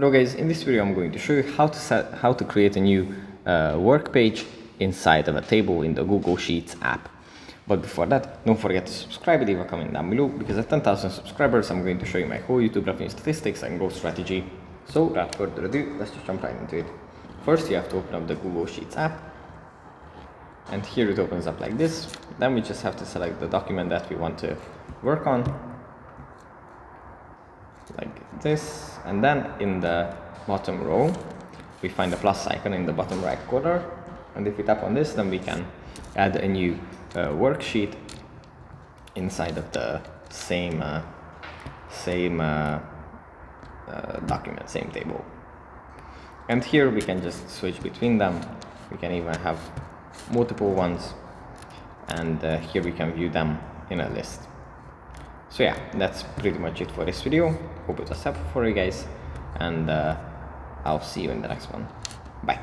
Hello guys, in this video I'm going to show you how to create a new work page inside of a table in the Google Sheets app. But before that, don't forget to subscribe and leave a comment down below, because at 10,000 subscribers I'm going to show you my whole YouTube revenue statistics and growth strategy. So without further ado, let's just jump right into it. First you have to open up the Google Sheets app, and here it opens up like this. Then we just have to select the document that we want to work on, like this, and then in the bottom row we find the plus icon in the bottom right corner, and if we tap on this, then we can add a new worksheet inside of the same document, same table. And here we can just switch between them. We can even have multiple ones, and here we can view them in a list. So yeah, that's pretty much it for this video. Hope it was helpful for you guys, and I'll see you in the next one. Bye.